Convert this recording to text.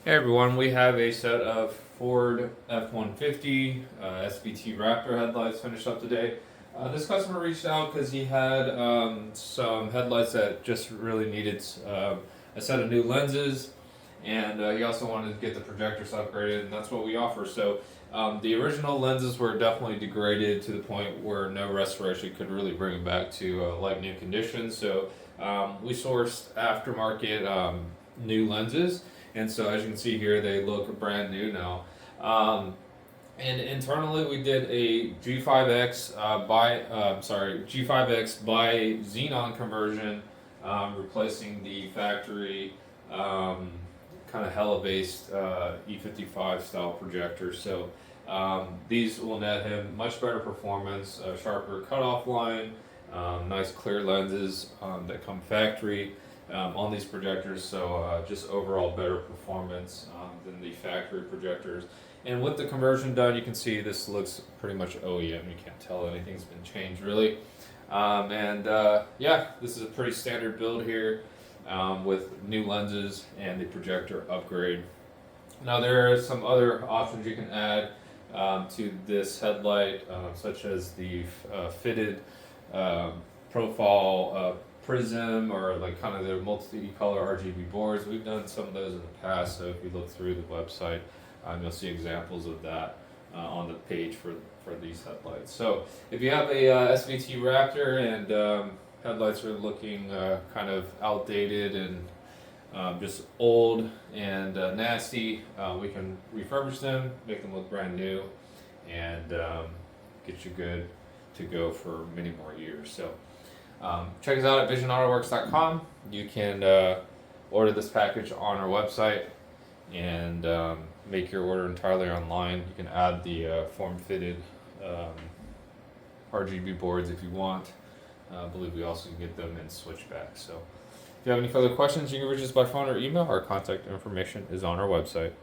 Hey everyone, we have a set of Ford F150 SVT Raptor headlights finished up today. This customer reached out because he had some headlights that just really needed a set of new lenses, and he also wanted to get the projectors upgraded, and that's what we offer. So the original lenses were definitely degraded to the point where no restoration could really bring them back to like new condition. So we sourced aftermarket new lenses. And so as you can see here, they look brand new now. And internally we did a G5-X G5-X by Xenon conversion, replacing the factory kind of Hella-based E55 style projector. So these will net him much better performance, sharper cutoff line, nice clear lenses that come factory. On these projectors, so just overall better performance than the factory projectors. And with the conversion done, you can see this looks pretty much OEM. You can't tell anything's been changed really. Yeah, this is a pretty standard build here with new lenses and the projector upgrade. Now there are some other options you can add to this headlight, such as the fitted profile prism, or like kind of the multi-color RGB boards. We've done some of those in the past, so if you look through the website, you'll see examples of that on the page for these headlights. So if you have a SVT Raptor and headlights are looking kind of outdated and just old and nasty, we can refurbish them, make them look brand new, and get you good to go for many more years. So check us out at VisionAutoworks.com. You can order this package on our website and make your order entirely online. You can add the form-fitted RGB boards if you want. I believe we also can get them in switchback. So if you have any further questions, you can reach us by phone or email. Our contact information is on our website.